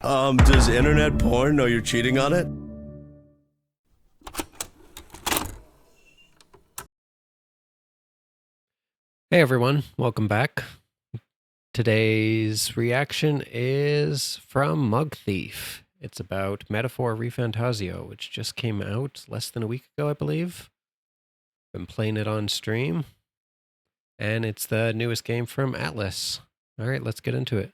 Does internet porn know you're cheating on it? Hey everyone, welcome back. Today's reaction is from Mug Thief. It's about Metaphor ReFantazio, which just came out less than a week ago, I believe. Been playing it on stream. And it's the newest game from Atlas. Alright, let's get into it.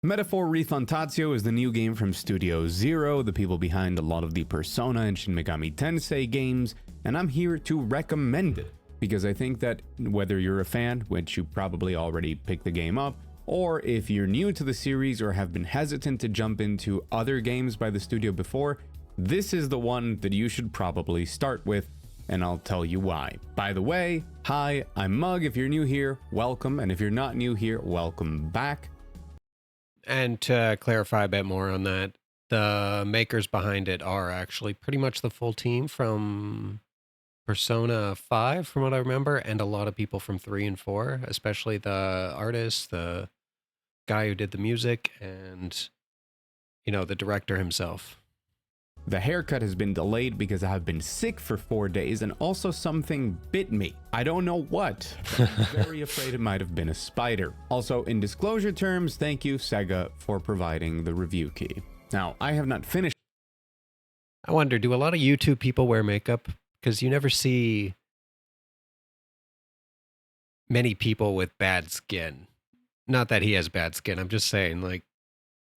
Metaphor ReFantazio is the new game from Studio Zero, the people behind a lot of the Persona and Shin Megami Tensei games, and I'm here to recommend it, because I think that whether you're a fan, which you probably already picked the game up, or if you're new to the series or have been hesitant to jump into other games by the studio before, this is the one that you should probably start with, and I'll tell you why. By the way, hi, I'm Mug. If you're new here, welcome, and if you're not new here, welcome back. And to clarify a bit more on that, the makers behind it are actually pretty much the full team from Persona 5, from what I remember, and a lot of people from 3 and 4, especially the artist, the guy who did the music, and, you know, the director himself. The haircut has been delayed because I have been sick for 4 days and also something bit me. I don't know what, but I'm very afraid it might have been a spider. Also, in disclosure terms, thank you, Sega, for providing the review key. Now, I have not finished. I wonder, do a lot of YouTube people wear makeup? Because you never see many people with bad skin. Not that he has bad skin, I'm just saying, like,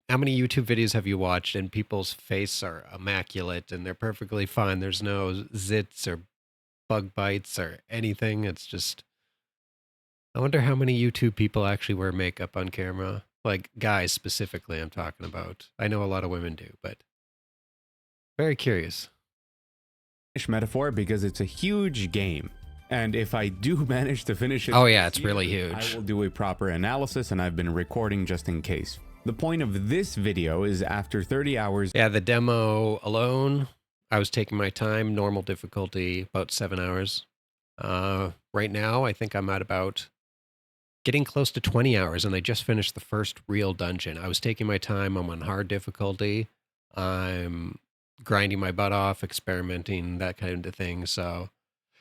how many YouTube videos have you watched and people's face are immaculate and they're perfectly fine? There's no zits or bug bites or anything. It's just, I wonder how many YouTube people actually wear makeup on camera. Like guys specifically, I'm talking about. I know a lot of women do, but very curious. Metaphor because it's a huge game. And if I do manage to finish it, oh yeah, it's really huge. I will do a proper analysis, and I've been recording just in case. The point of this video is after 30 hours. Yeah, the demo alone, I was taking my time, normal difficulty, about 7 hours. Right now, I think I'm at about getting close to 20 hours, and I just finished the first real dungeon. I was taking my time. I'm on hard difficulty. I'm grinding my butt off, experimenting, that kind of thing. So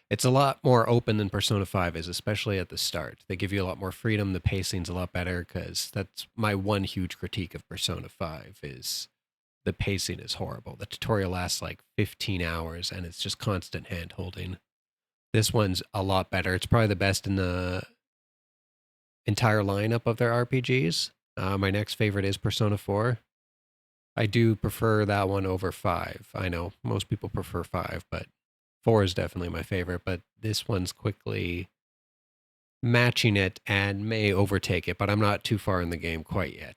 it's a lot more open than Persona 5 is, especially at the start. They give you a lot more freedom. The pacing's a lot better, because that's my one huge critique of Persona 5 is the pacing is horrible. The tutorial lasts like 15 hours, and it's just constant hand-holding. This one's a lot better. It's probably the best in the entire lineup of their RPGs. My next favorite is Persona 4. I do prefer that one over 5. I know most people prefer 5, but 4 is definitely my favorite, but this one's quickly matching it and may overtake it, but I'm not too far in the game quite yet.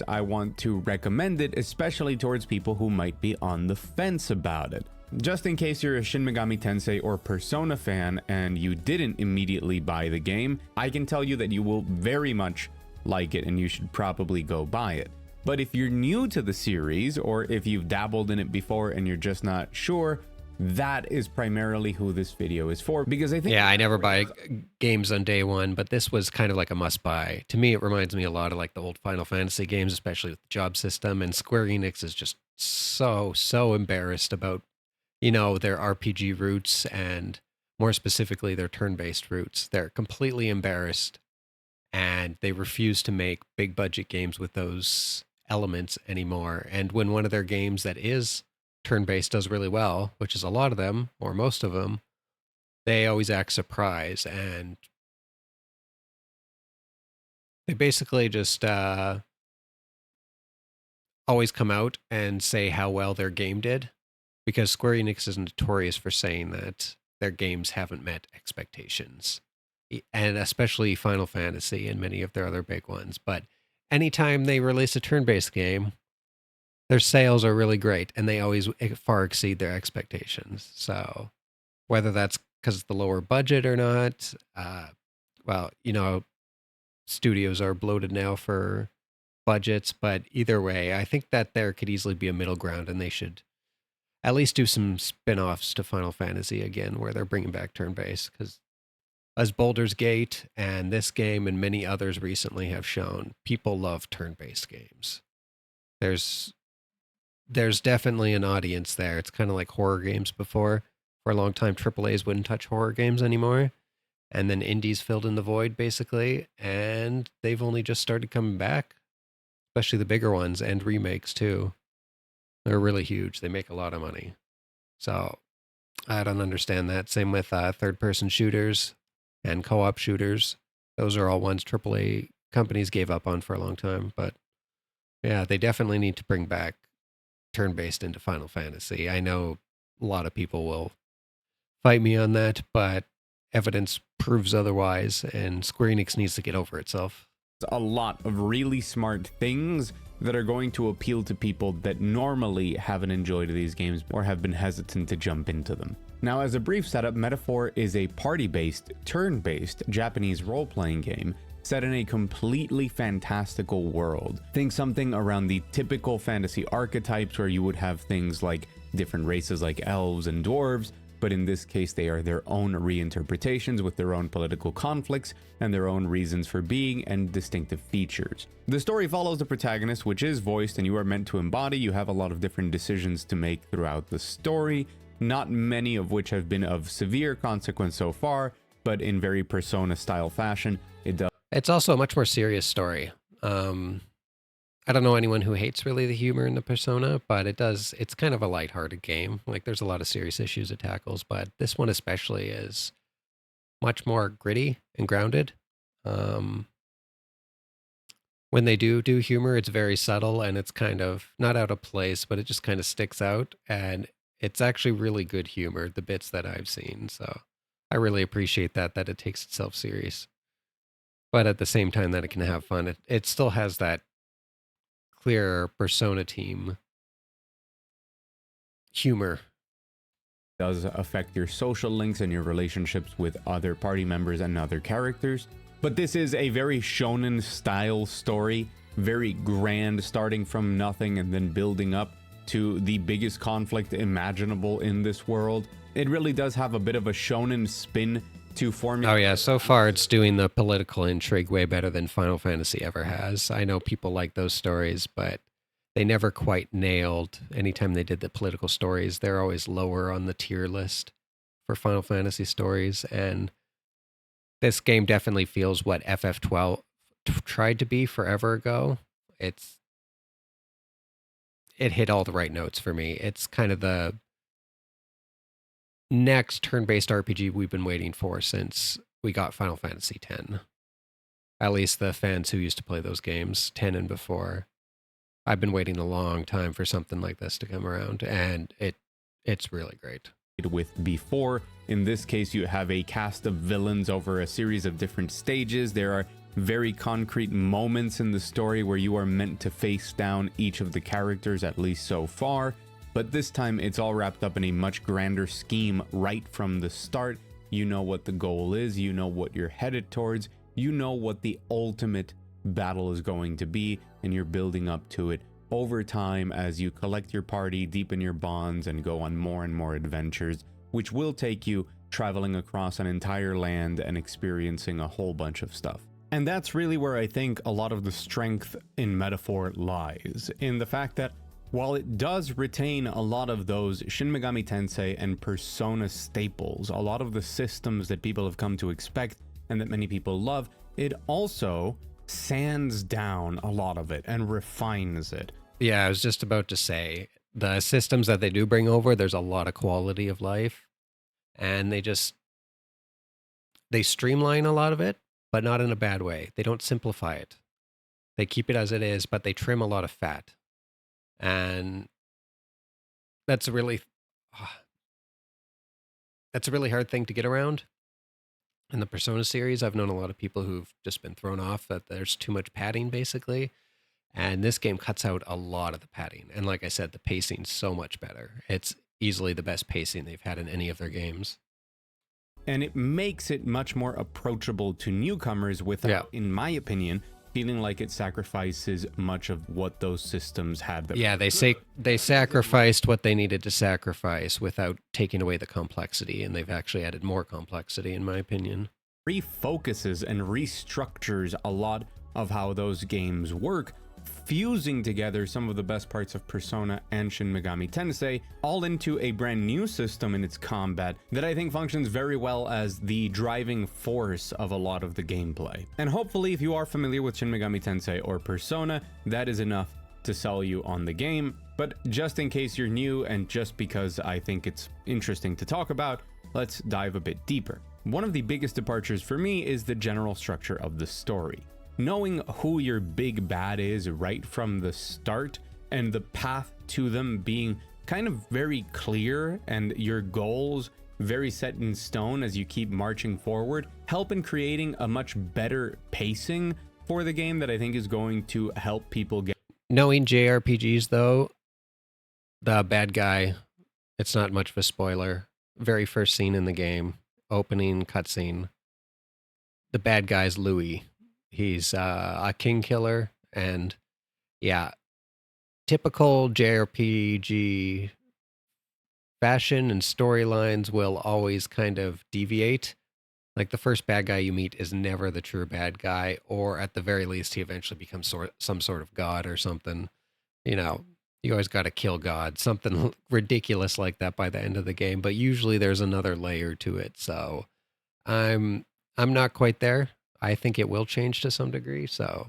I want to recommend it, especially towards people who might be on the fence about it. Just in case you're a Shin Megami Tensei or Persona fan and you didn't immediately buy the game, I can tell you that you will very much like it and you should probably go buy it. But if you're new to the series, or if you've dabbled in it before and you're just not sure, that is primarily who this video is for, because I think... Yeah, I never buy games on day one, but this was kind of like a must-buy. To me, it reminds me a lot of like the old Final Fantasy games, especially with the job system, and Square Enix is just so embarrassed about, you know, their RPG roots, and more specifically, their turn-based roots. They're completely embarrassed, and they refuse to make big-budget games with those elements anymore. And when one of their games that is turn-based does really well, which is a lot of them, or most of them, they always act surprised, and they basically just always come out and say how well their game did, because Square Enix is notorious for saying that their games haven't met expectations, and especially Final Fantasy and many of their other big ones. But anytime they release a turn-based game, their sales are really great, and they always far exceed their expectations. So whether that's because of the lower budget or not, well, you know, studios are bloated now for budgets, but either way, I think that there could easily be a middle ground, and they should at least do some spin-offs to Final Fantasy again, where they're bringing back turn-based, because as Baldur's Gate and this game and many others recently have shown, people love turn-based games. there's definitely an audience there. It's kind of like horror games before. For a long time, AAAs wouldn't touch horror games anymore. And then indies filled in the void, basically. And they've only just started coming back, especially the bigger ones and remakes, too. They're really huge. They make a lot of money. So I don't understand that. Same with third-person shooters and co-op shooters. Those are all ones AAA companies gave up on for a long time. But yeah, they definitely need to bring back turn-based into Final Fantasy. I know a lot of people will fight me on that, but evidence proves otherwise, and Square Enix needs to get over itself. A lot of really smart things that are going to appeal to people that normally haven't enjoyed these games or have been hesitant to jump into them. Now, as a brief setup, Metaphor is a party-based, turn-based Japanese role-playing game set in a completely fantastical world. Think something around the typical fantasy archetypes where you would have things like different races like elves and dwarves, but in this case they are their own reinterpretations with their own political conflicts and their own reasons for being and distinctive features. The story follows the protagonist, which is voiced and you are meant to embody. You have a lot of different decisions to make throughout the story, not many of which have been of severe consequence so far, but in very Persona style fashion, it does. It's also a much more serious story. I don't know anyone who hates really the humor in the Persona, but it's kind of a lighthearted game. Like, there's a lot of serious issues it tackles, but this one especially is much more gritty and grounded. When they do humor, it's very subtle and it's kind of not out of place, but it just kind of sticks out, and it's actually really good humor, the bits that I've seen. So I really appreciate that it takes itself serious, but at the same time that it can have fun. It still has that clear Persona team humor. Does affect your social links and your relationships with other party members and other characters. But this is a very shonen style story, very grand, starting from nothing and then building up to the biggest conflict imaginable in this world. It really does have a bit of a shonen spin to formula. Oh yeah, so far it's doing the political intrigue way better than Final Fantasy ever has. I know people like those stories, but they never quite nailed. Anytime they did the political stories, they're always lower on the tier list for Final Fantasy stories, and this game definitely feels what FF12 tried to be forever ago. It hit all the right notes for me. It's kind of the next turn-based RPG we've been waiting for since we got Final Fantasy X. At least the fans who used to play those games, 10 and before. I've been waiting a long time for something like this to come around, and it's really great. With before, in this case, you have a cast of villains over a series of different stages. There are very concrete moments in the story where you are meant to face down each of the characters, at least so far. But this time it's all wrapped up in a much grander scheme right from the start. You know what the goal is, you know what you're headed towards, you know what the ultimate battle is going to be, and you're building up to it over time as you collect your party, deepen your bonds, and go on more and more adventures, which will take you traveling across an entire land and experiencing a whole bunch of stuff. And that's really where I think a lot of the strength in Metaphor lies, in the fact that while it does retain a lot of those Shin Megami Tensei and Persona staples, a lot of the systems that people have come to expect and that many people love, it also sands down a lot of it and refines it. Yeah, I was just about to say, the systems that they do bring over, there's a lot of quality of life, and they streamline a lot of it, but not in a bad way. They don't simplify it. They keep it as it is, but they trim a lot of fat. And that's a really hard thing to get around. In the Persona series, I've known a lot of people who've just been thrown off that there's too much padding, basically. And this game cuts out a lot of the padding. And like I said, the pacing's so much better. It's easily the best pacing they've had in any of their games. And it makes it much more approachable to newcomers without, in my opinion, feeling like it sacrifices much of what those systems had. Yeah, they sacrificed what they needed to sacrifice without taking away the complexity, and they've actually added more complexity, in my opinion. Refocuses and restructures a lot of how those games work fusing together some of the best parts of Persona and Shin Megami Tensei, all into a brand new system in its combat that I think functions very well as the driving force of a lot of the gameplay. And hopefully, if you are familiar with Shin Megami Tensei or Persona, that is enough to sell you on the game. But just in case you're new, and just because I think it's interesting to talk about, let's dive a bit deeper. One of the biggest departures for me is the general structure of the story. Knowing who your big bad is right from the start, and the path to them being kind of very clear, and your goals very set in stone as you keep marching forward, help in creating a much better pacing for the game that I think is going to help people get. Knowing JRPGs, though, the bad guy, it's not much of a spoiler. Very first scene in the game, opening cutscene, the bad guy's Louis. He's a king killer, and yeah, typical JRPG fashion and storylines will always kind of deviate. Like, the first bad guy you meet is never the true bad guy, or at the very least, he eventually becomes some sort of god or something. You know, you always got to kill God, something ridiculous like that by the end of the game. But usually there's another layer to it. So I'm not quite there. I think it will change to some degree. So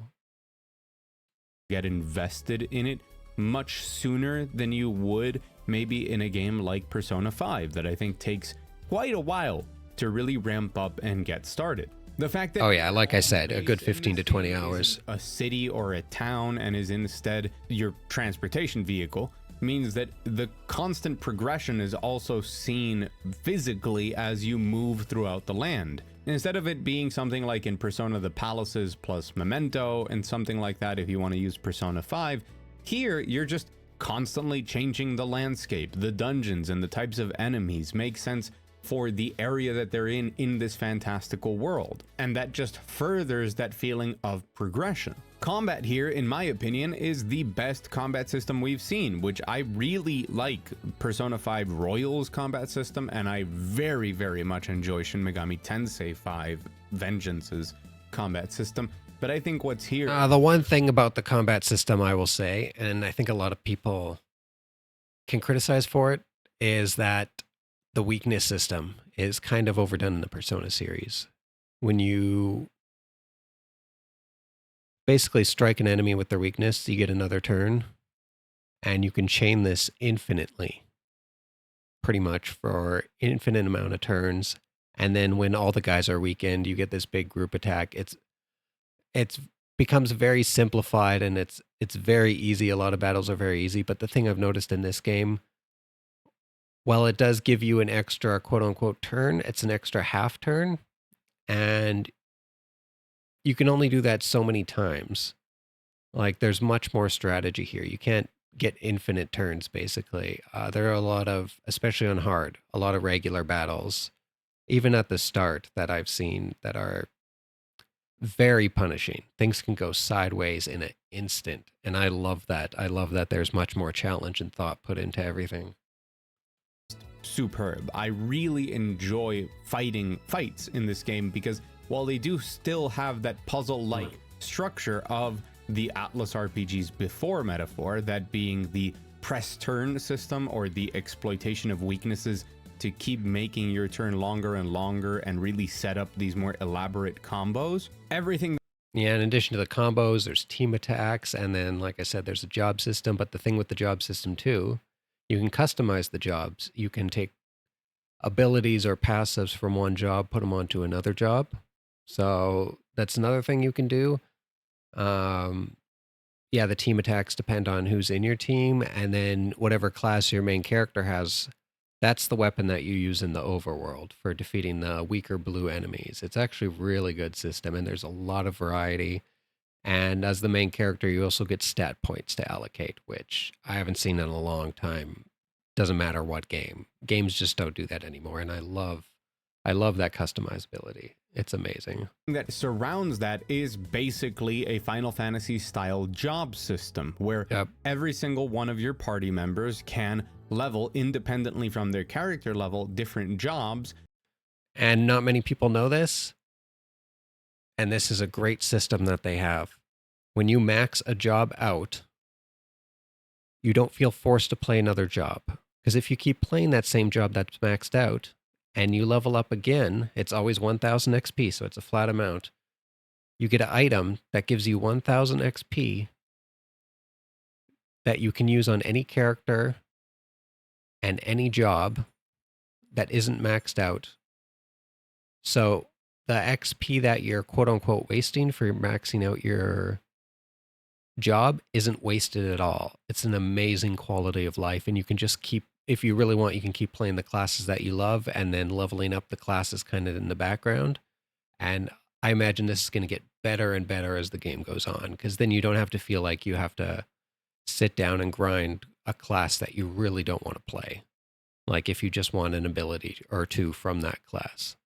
get invested in it much sooner than you would maybe in a game like Persona 5 that I think takes quite a while to really ramp up and get started. The fact that, oh yeah, like I said, a good 15 to 20 hours. A city or a town and is instead your transportation vehicle means that the constant progression is also seen physically as you move throughout the land. Instead of it being something like in Persona the Palaces plus Memento and something like that if you want to use Persona 5, here you're just constantly changing the landscape. The dungeons and the types of enemies make sense for the area that they're in this fantastical world, and that just furthers that feeling of progression. Combat here, in my opinion, is the best combat system we've seen, which I really like Persona 5 Royal's combat system, and I very, very much enjoy Shin Megami Tensei 5 Vengeance's combat system. But I think what's here... the one thing about the combat system I will say, and I think a lot of people can criticize for it, is that the weakness system is kind of overdone in the Persona series. When you basically strike an enemy with their weakness, you get another turn, and you can chain this infinitely, pretty much for infinite amount of turns. And then when all the guys are weakened, you get this big group attack. It's becomes very simplified, and it's very easy. A lot of battles are very easy, but the thing I've noticed in this game, while it does give you an extra quote-unquote turn, it's an extra half turn, and you can only do that so many times. Like, there's much more strategy here. You can't get infinite turns, basically. There are a lot of, especially on hard, a lot of regular battles, even at the start, that I've seen that are very punishing. Things can go sideways in an instant, and I love that. I love that there's much more challenge and thought put into everything. Superb. I really enjoy fights in this game because while they do still have that puzzle-like structure of the Atlas RPGs before Metaphor, that being the press turn system or the exploitation of weaknesses to keep making your turn longer and longer and really set up these more elaborate combos, everything. Yeah, in addition to the combos, there's team attacks, and then, like I said, there's a job system. But the thing with the job system too, you can customize the jobs. You can take abilities or passives from one job, put them onto another job. So that's another thing you can do. Yeah, the team attacks depend on who's in your team, and then whatever class your main character has, that's the weapon that you use in the overworld for defeating the weaker blue enemies. It's actually a really good system, and there's a lot of variety. And as the main character, you also get stat points to allocate, which I haven't seen in a long time. Doesn't matter what game. Games just don't do that anymore, and I love that customizability. It's amazing. That surrounds that is basically a Final Fantasy style job system where every single one of your party members can level independently from their character level different jobs. And not many people know this. And this is a great system that they have. when you max a job out, you don't feel forced to play another job. Because if you keep playing that same job that's maxed out and you level up again, it's always 1000 XP, so it's a flat amount. You get an item that gives you 1000 XP that you can use on any character and any job that isn't maxed out. So the XP that you're quote unquote wasting for maxing out your job isn't wasted at all. It's an amazing quality of life, and you can just keep, if you really want, you can keep playing the classes that you love and then leveling up the classes kind of in the background. And I imagine this is going to get better and better as the game goes on, because then you don't have to feel like you have to sit down and grind a class that you really don't want to play. Like if you just want an ability or two from that class.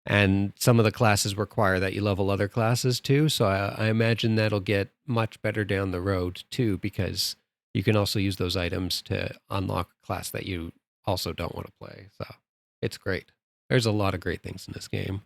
And some of the classes require that you level other classes too. So I imagine that'll get much better down the road too, because you can also use those items to unlock a class that you also don't want to play. So it's great. There's a lot of great things in this game.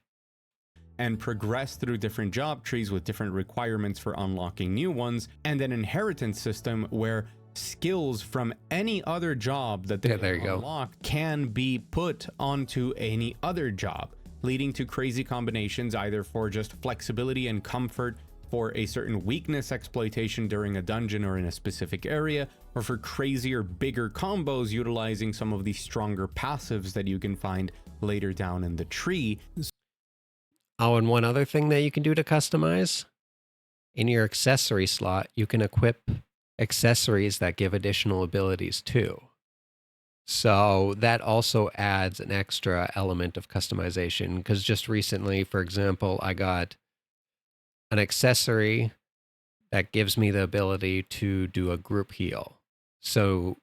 And progress through different job trees with different requirements for unlocking new ones, and an inheritance system where skills from any other job that they unlock can be put onto any other job, leading to crazy combinations either for just flexibility and comfort for a certain weakness exploitation during a dungeon or in a specific area, or for crazier, bigger combos utilizing some of the stronger passives that you can find later down in the tree. Oh, and one other thing that you can do to customize, in your accessory slot, you can equip accessories that give additional abilities too. So that also adds an extra element of customization, because just recently, for example, I got an accessory that gives me the ability to do a group heal. So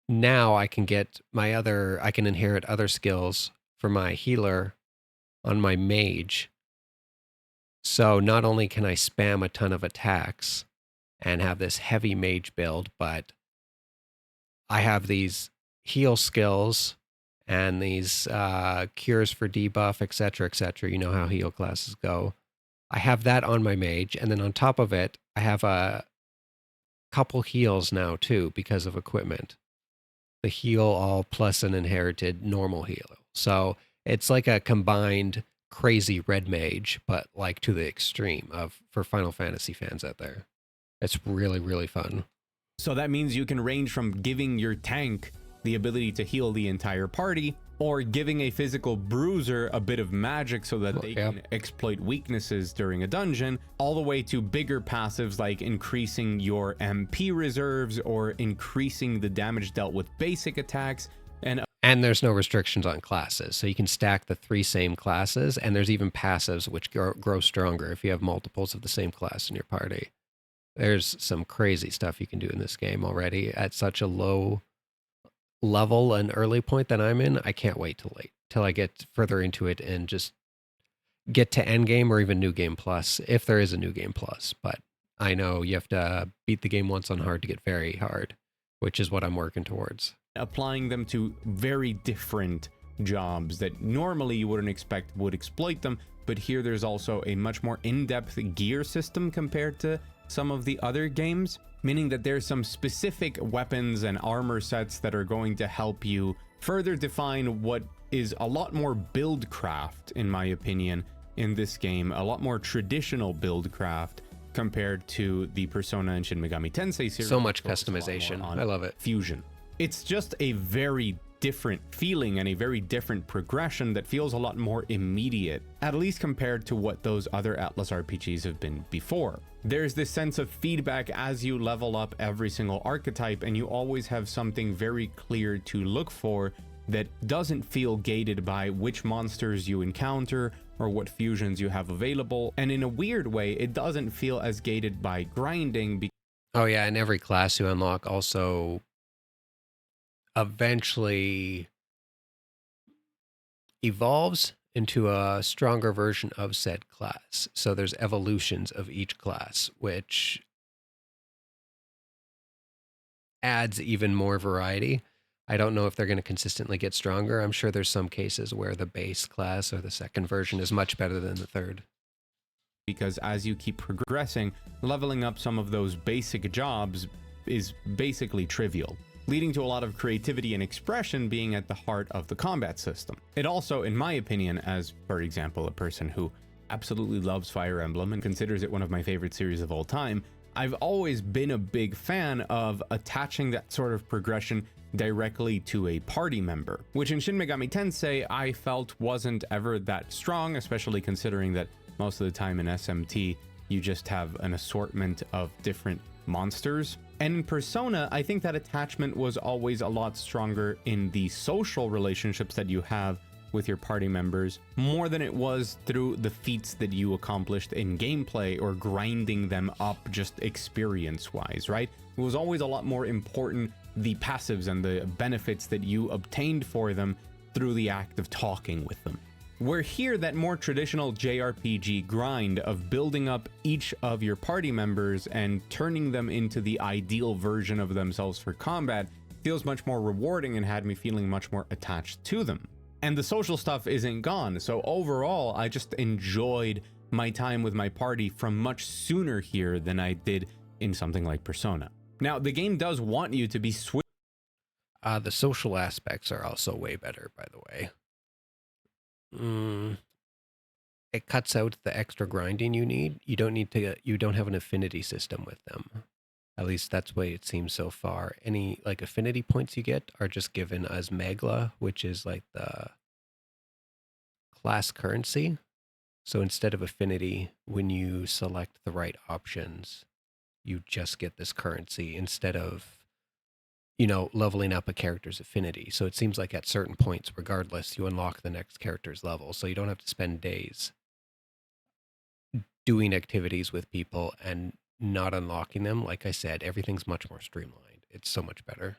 now I can get I can inherit other skills for my healer on my mage. So not only can I spam a ton of attacks and have this heavy mage build, but I have these heal skills and these cures for debuff, etc., etc. You know how heal classes go. I have that on my mage, and then on top of it, I have a couple heals now too because of equipment. The heal all plus an inherited normal heal. So it's like a combined crazy red mage, but like to the extreme for Final Fantasy fans out there. It's really, really fun. So that means you can range from giving your tank the ability to heal the entire party, or giving a physical bruiser a bit of magic so that they can exploit weaknesses during a dungeon, all the way to bigger passives like increasing your MP reserves or increasing the damage dealt with basic attacks. And there's no restrictions on classes, so you can stack the 3 same classes, and there's even passives which grow stronger if you have multiples of the same class in your party. There's some crazy stuff you can do in this game already at such a low level and early point that I'm in. I can't wait till I get further into it and just get to endgame or even New Game Plus, if there is a New Game Plus. But I know you have to beat the game once on hard to get very hard, which is what I'm working towards. Applying them to very different jobs that normally you wouldn't expect would exploit them, but here there's also a much more in-depth gear system compared to some of the other games, meaning that there's some specific weapons and armor sets that are going to help you further define what is a lot more buildcraft, in my opinion, in this game, a lot more traditional buildcraft compared to the Persona and Shin Megami Tensei series. So much customization. I love it. Fusion. It's just a very different feeling and a very different progression that feels a lot more immediate, at least compared to what those other Atlas RPGs have been before. There's this sense of feedback as you level up every single archetype, and you always have something very clear to look for that doesn't feel gated by which monsters you encounter or what fusions you have available. And in a weird way, it doesn't feel as gated by grinding. Oh yeah, and every class you unlock also eventually evolves into a stronger version of said class. So there's evolutions of each class, which adds even more variety. I don't know if they're going to consistently get stronger. I'm sure there's some cases where the base class or the second version is much better than the third. because as you keep progressing, leveling up some of those basic jobs is basically trivial, leading to a lot of creativity and expression being at the heart of the combat system. It also, in my opinion, as for example, a person who absolutely loves Fire Emblem and considers it one of my favorite series of all time, I've always been a big fan of attaching that sort of progression directly to a party member, which in Shin Megami Tensei I felt wasn't ever that strong, especially considering that most of the time in SMT you just have an assortment of different monsters. And in Persona, I think that attachment was always a lot stronger in the social relationships that you have with your party members, more than it was through the feats that you accomplished in gameplay or grinding them up just experience-wise, right? It was always a lot more important the passives and the benefits that you obtained for them through the act of talking with them. Where here, that more traditional JRPG grind of building up each of your party members and turning them into the ideal version of themselves for combat feels much more rewarding and had me feeling much more attached to them. And the social stuff isn't gone, so overall, I just enjoyed my time with my party from much sooner here than I did in something like Persona. Now, the game does want you to be The social aspects are also way better, by the way. It cuts out the extra grinding you need. You don't have an affinity system with them. At least that's the way it seems so far. Any like affinity points you get are just given as Magla, which is like the class currency. So instead of affinity, when you select the right options, you just get this currency instead of, leveling up a character's affinity. So it seems like at certain points, regardless, you unlock the next character's level. So you don't have to spend days doing activities with people and not unlocking them. Like I said, everything's much more streamlined. It's so much better.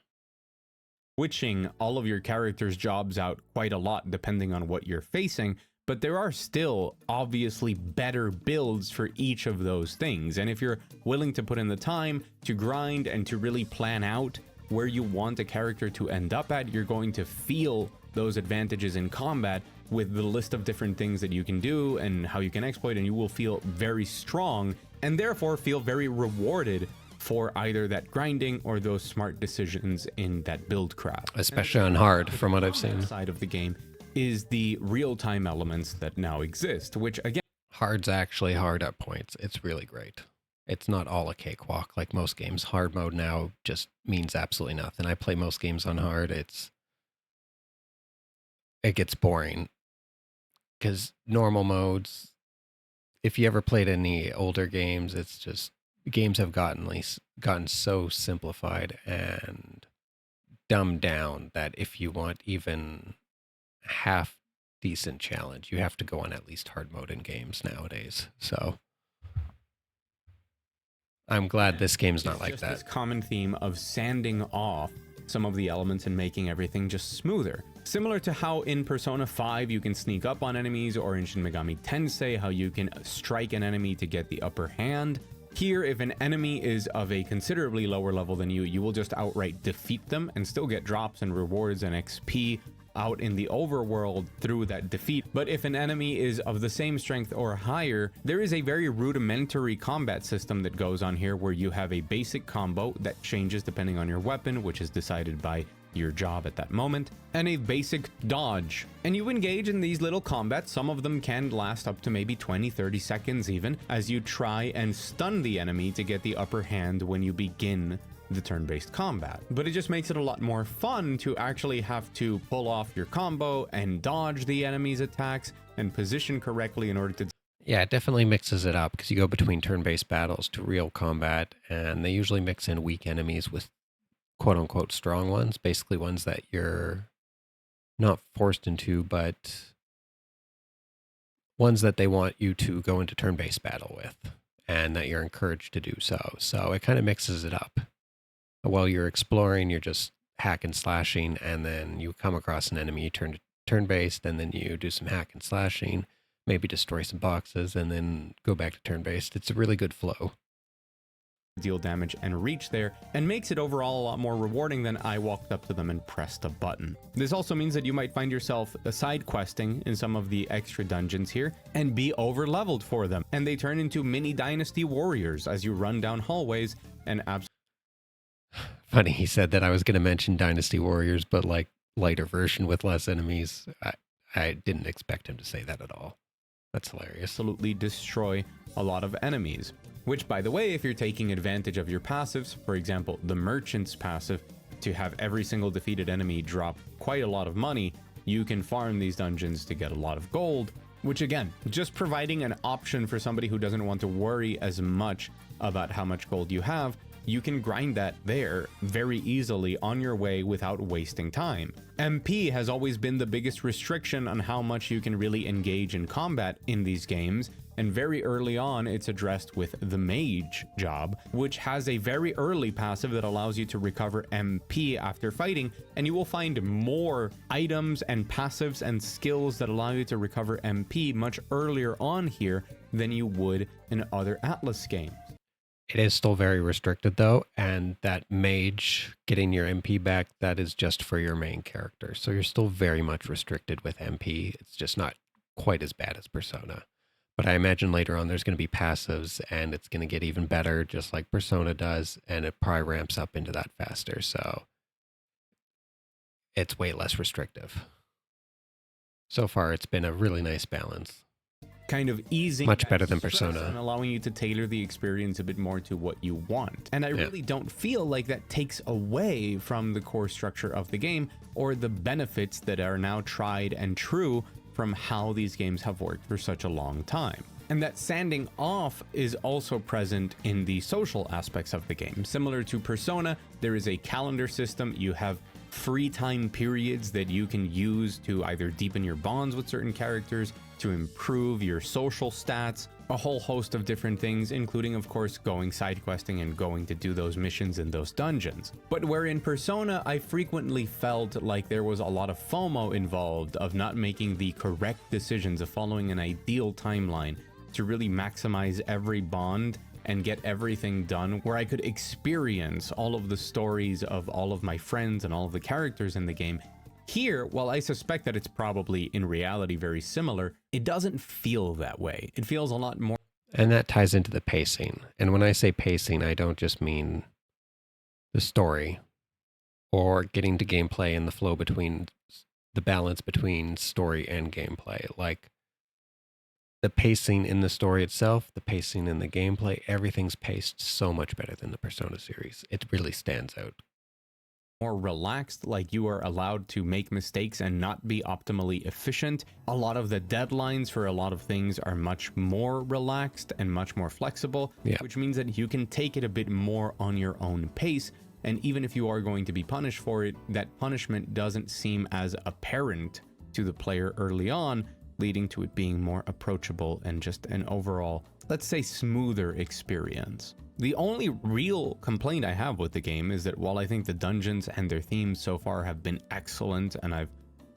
switching all of your character's jobs out quite a lot depending on what you're facing, but there are still obviously better builds for each of those things. And if you're willing to put in the time to grind and to really plan out where you want a character to end up at, you're going to feel those advantages in combat with the list of different things that you can do and how you can exploit, and you will feel very strong and therefore feel very rewarded for either that grinding or those smart decisions in that build craft. Especially on hard, from what I've seen. Side of the game is the real-time elements that now exist, which again, Hard's actually hard at points. It's really great. It's not all a cakewalk like most games. Hard mode now just means absolutely nothing. I play most games on hard. It gets boring because normal modes, if you ever played any older games, it's just games have gotten so simplified and dumbed down that if you want even half decent challenge, you have to go on at least hard mode in games nowadays. So I'm glad this game's not like that. This common theme of sanding off some of the elements and making everything just smoother. Similar to how in Persona 5 you can sneak up on enemies, or in Shin Megami Tensei how you can strike an enemy to get the upper hand. Here, if an enemy is of a considerably lower level than you, you will just outright defeat them and still get drops and rewards and XP out in the overworld through that defeat. But if an enemy is of the same strength or higher, there is a very rudimentary combat system that goes on here where you have a basic combo that changes depending on your weapon, which is decided by your job at that moment, and a basic dodge. And you engage in these little combats. Some of them can last up to maybe 20-30 seconds even, as you try and stun the enemy to get the upper hand when you begin the turn-based combat. But it just makes it a lot more fun to actually have to pull off your combo and dodge the enemy's attacks and position correctly in order to... Yeah, it definitely mixes it up because you go between turn-based battles to real combat, and they usually mix in weak enemies with quote-unquote strong ones, basically ones that you're not forced into, but ones that they want you to go into turn-based battle with, and that you're encouraged to do so. So it kind of mixes it up. While you're exploring, you're just hack and slashing, and then you come across an enemy, you turn to turn-based, and then you do some hack and slashing, maybe destroy some boxes, and then go back to turn-based. It's a really good flow. deal damage and reach there, and makes it overall a lot more rewarding than I walked up to them and pressed a button. This also means that you might find yourself side questing in some of the extra dungeons here and be over leveled for them, and they turn into mini dynasty warriors as you run down hallways and Funny, he said that I was going to mention Dynasty Warriors, but like lighter version with less enemies. I didn't expect him to say that at all. That's hilarious. absolutely destroy a lot of enemies. Which, by the way, if you're taking advantage of your passives, for example, the Merchant's passive, to have every single defeated enemy drop quite a lot of money, you can farm these dungeons to get a lot of gold, which again, just providing an option for somebody who doesn't want to worry as much about how much gold you have, you can grind that there very easily on your way without wasting time. MP has always been the biggest restriction on how much you can really engage in combat in these games, and very early on it's addressed with the Mage job, which has a very early passive that allows you to recover MP after fighting, and you will find more items and passives and skills that allow you to recover MP much earlier on here than you would in other Atlas games. It is still very restricted though, and that mage getting your MP back, that is just for your main character. So you're still very much restricted with MP. It's just not quite as bad as Persona. But I imagine later on there's going to be passives and it's going to get even better, just like Persona does, and it probably ramps up into that faster. So it's way less restrictive. So far, it's been a really nice balance. Kind of easing much that better than stress Persona and allowing you to tailor the experience a bit more to what you want. And I really don't feel like that takes away from the core structure of the game or the benefits that are now tried and true from how these games have worked for such a long time. And that sanding off is also present in the social aspects of the game. Similar to Persona, there is a calendar system. You have free time periods that you can use to either deepen your bonds with certain characters, to improve your social stats, a whole host of different things, including, of course, going side questing and going to do those missions in those dungeons. But where in Persona, I frequently felt like there was a lot of FOMO involved of not making the correct decisions, of following an ideal timeline to really maximize every bond and get everything done, where I could experience all of the stories of all of my friends and all of the characters in the game. Here, while I suspect that it's probably in reality very similar, it doesn't feel that way. It feels a lot more. And that ties into the pacing. And when I say pacing, I don't just mean the story or getting to gameplay and the flow between the balance between story and gameplay. Like the pacing in the story itself, the pacing in the gameplay, everything's paced so much better than the Persona series. It really stands out. More relaxed, like you are allowed to make mistakes and not be optimally efficient. A lot of the deadlines for a lot of things are much more relaxed and much more flexible, which means that you can take it a bit more on your own pace. And even if you are going to be punished for it, that punishment doesn't seem as apparent to the player early on, leading to it being more approachable and just an overall, let's say, smoother experience. The only real complaint I have with the game is that while I think the dungeons and their themes so far have been excellent, and I've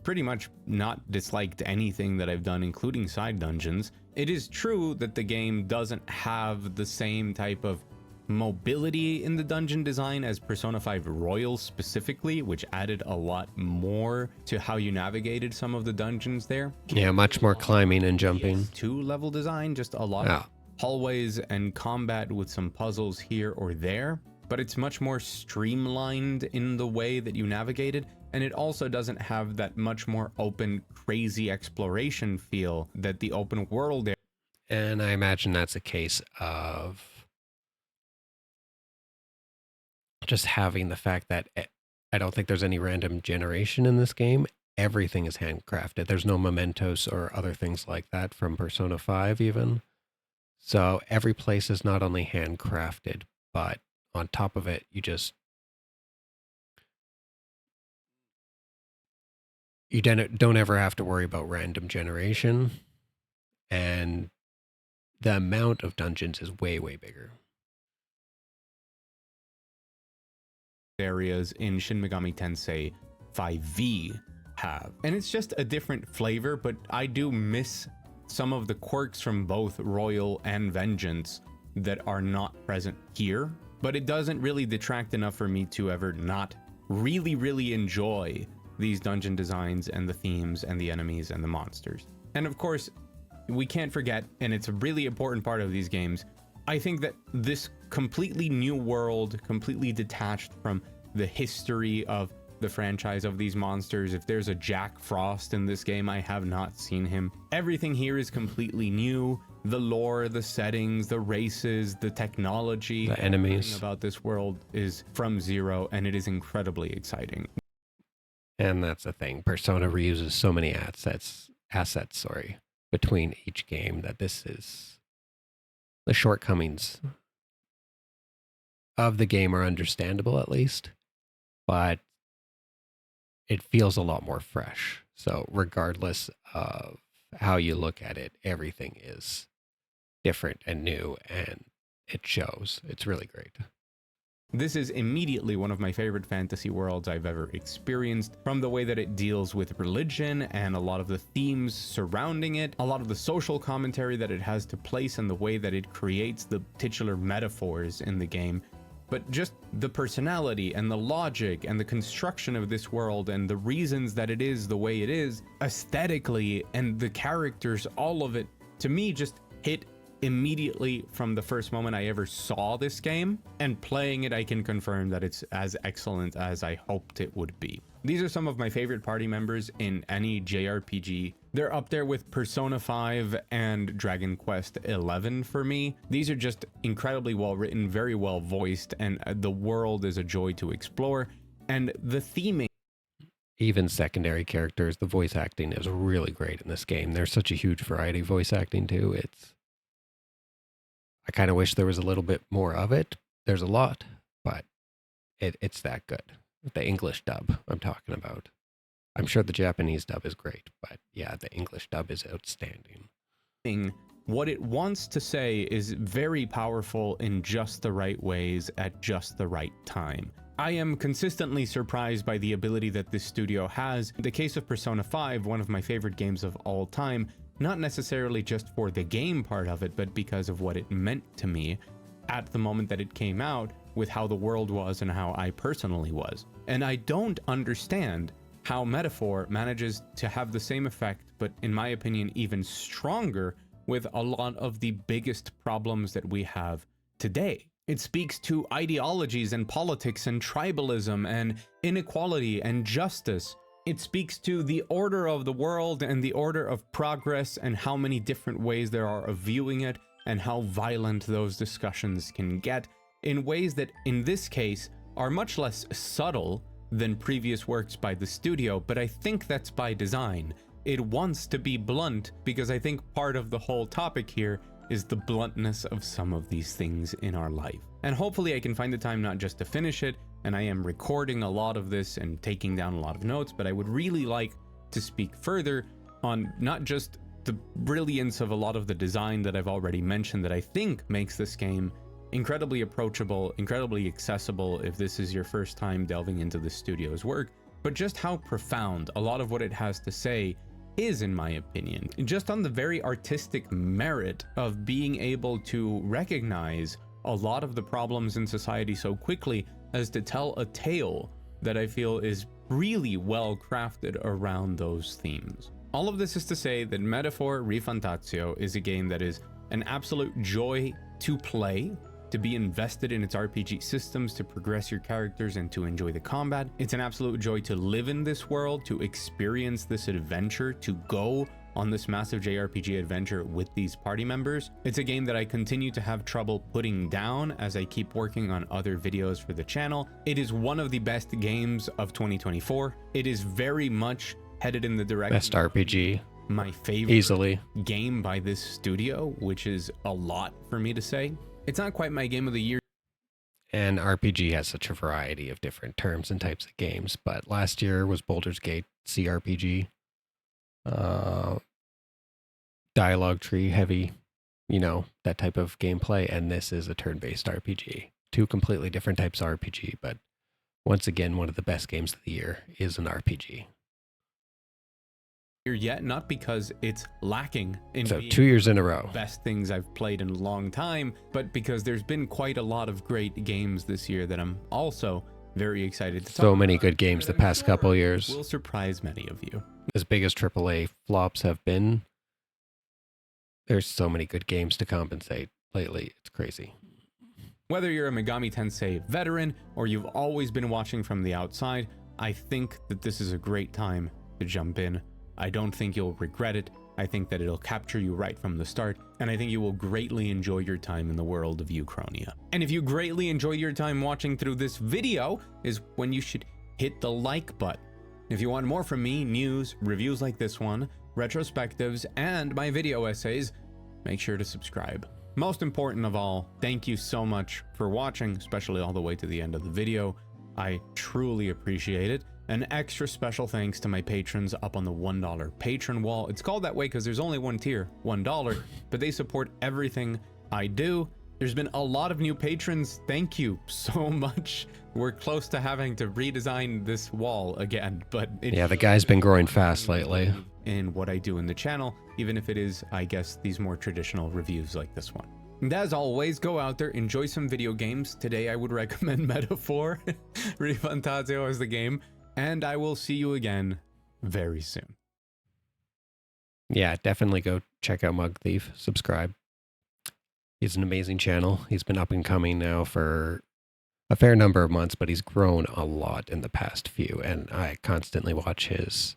pretty much not disliked anything that I've done, including side dungeons, it is true that the game doesn't have the same type of mobility in the dungeon design as Persona 5 Royal specifically, which added a lot more to how you navigated some of the dungeons there. Yeah, much more climbing and jumping. PS2 level design, just a lot of hallways and combat with some puzzles here or there, but it's much more streamlined in the way that you navigated, and it also doesn't have that much more open, crazy exploration feel that the open world. And I imagine that's a case of just having the fact that I don't think there's any random generation in this game. Everything is handcrafted. There's no mementos or other things like that from Persona 5 even. So every place is not only handcrafted, but on top of it, you don't ever have to worry about random generation. And the amount of dungeons is way, way bigger. Areas in Shin Megami Tensei 5V have. And it's just a different flavor, but I do miss some of the quirks from both Royal and Vengeance that are not present here. but it doesn't really detract enough for me to ever not really enjoy these dungeon designs and the themes and the enemies and the monsters. And of course, we can't forget, and it's a really important part of these games, I think that this completely new world, completely detached from the history of the franchise of these monsters. If there's a Jack Frost in this game, I have not seen him. Everything here is completely new. The lore, the settings, the races, the technology, the enemies everything about this world is from zero, and it is incredibly exciting. And that's the thing. Persona reuses so many assets, between each game that this is the shortcomings of the game are understandable at least, but it feels a lot more fresh. So regardless of how you look at it, everything is different and new, and it shows. It's really great. This is immediately one of my favorite fantasy worlds I've ever experienced, from the way that it deals with religion and a lot of the themes surrounding it, a lot of the social commentary that it has to place, and the way that it creates the titular metaphors in the game. But just the personality and the logic and the construction of this world and the reasons that it is the way it is, aesthetically, and the characters, all of it, to me, just hit immediately from the first moment I ever saw this game. And playing it, I can confirm that it's as excellent as I hoped it would be. These are some of my favorite party members in any JRPG. They're up there with Persona 5 and Dragon Quest 11 for me. These are just incredibly well written, very well voiced, and the world is a joy to explore. And the theming, even secondary characters, the voice acting is really great in this game. There's such a huge variety of voice acting too. I kind of wish there was a little bit more of it. There's a lot, but it's that good. The English dub I'm talking about. I'm sure the Japanese dub is great, but yeah, the English dub is outstanding. what it wants to say is very powerful in just the right ways at just the right time. I am consistently surprised by the ability that this studio has. In the case of Persona 5, one of my favorite games of all time, not necessarily just for the game part of it, but because of what it meant to me at the moment that it came out, with how the world was and how I personally was. And I don't understand how Metaphor manages to have the same effect, but in my opinion, even stronger, with a lot of the biggest problems that we have today. It speaks to ideologies and politics and tribalism and inequality and justice. It speaks to the order of the world and the order of progress and how many different ways there are of viewing it and how violent those discussions can get in ways that, in this case, are much less subtle than previous works by the studio, but I think that's by design. It wants to be blunt because I think part of the whole topic here is the bluntness of some of these things in our life. And hopefully I can find the time not just to finish it, and I am recording a lot of this and taking down a lot of notes, but I would really like to speak further on not just the brilliance of a lot of the design that I've already mentioned that I think makes this game incredibly approachable, incredibly accessible if this is your first time delving into the studio's work, but just how profound a lot of what it has to say is, in my opinion, just on the very artistic merit of being able to recognize a lot of the problems in society so quickly as to tell a tale that I feel is really well crafted around those themes. All of this is to say that Metaphor ReFantazio is a game that is an absolute joy to play, to be invested in its RPG systems, to progress your characters, and to enjoy the combat. It's an absolute joy to live in this world, to experience this adventure, to go on this massive JRPG adventure with these party members. It's a game that I continue to have trouble putting down as I keep working on other videos for the channel. It is one of the best games of 2024. It is very much headed in the direction Best RPG. My favorite Easily. game by this studio, which is a lot for me to say. It's not quite my game of the year. And RPG has such a variety of different terms and types of games, but last year was Baldur's Gate CRPG. Dialogue tree heavy, that type of gameplay, and this is a turn-based RPG. Two completely different types of RPG, but once again, one of the best games of the year is an RPG. yet, not because it's lacking in So being 2 years in a row. best things I've played in a long time, but because there's been quite a lot of great games this year that I'm also very excited to talk So many about, good games the that I'm past couple sure years. will surprise many of you. As big as AAA flops have been, there's so many good games to compensate lately. It's crazy. Whether you're a Megami Tensei veteran or you've always been watching from the outside, I think that this is a great time to jump in. I don't think you'll regret it. I think that it'll capture you right from the start, and I think you will greatly enjoy your time in the world of Uchronia. And if you greatly enjoyed your time watching through this video, is when you should hit the like button. If you want more from me, news, reviews like this one, retrospectives, and my video essays, make sure to subscribe. Most important of all, thank you so much for watching, especially all the way to the end of the video. I truly appreciate it. An extra special thanks to my patrons up on the $1 patron wall. It's called that way because there's only one tier, $1, but they support everything I do. There's been a lot of new patrons. Thank you so much. We're close to having to redesign this wall again, but Yeah, the guy's been growing fast lately. in what I do in the channel, even if it is, I guess, these more traditional reviews like this one. And as always, go out there, enjoy some video games. Today I would recommend Metaphor, ReFantazio as the game, and I will see you again very soon. Yeah, definitely go check out Mug Thief. Subscribe. He's an amazing channel. He's been up and coming now for a fair number of months, but he's grown a lot in the past few, and I constantly watch his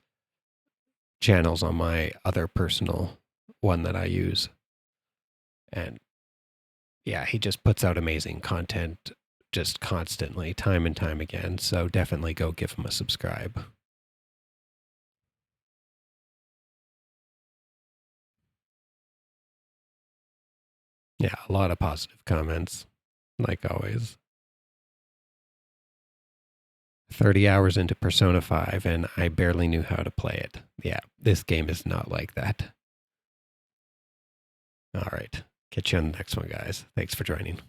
channels on my other personal one that I use. And yeah, he just puts out amazing content just constantly, time and time again. So definitely go give him a subscribe. Yeah, a lot of positive comments, like always. 30 hours into Persona 5, and I barely knew how to play it. Yeah, this game is not like that. All right. Catch you on the next one, guys. Thanks for joining.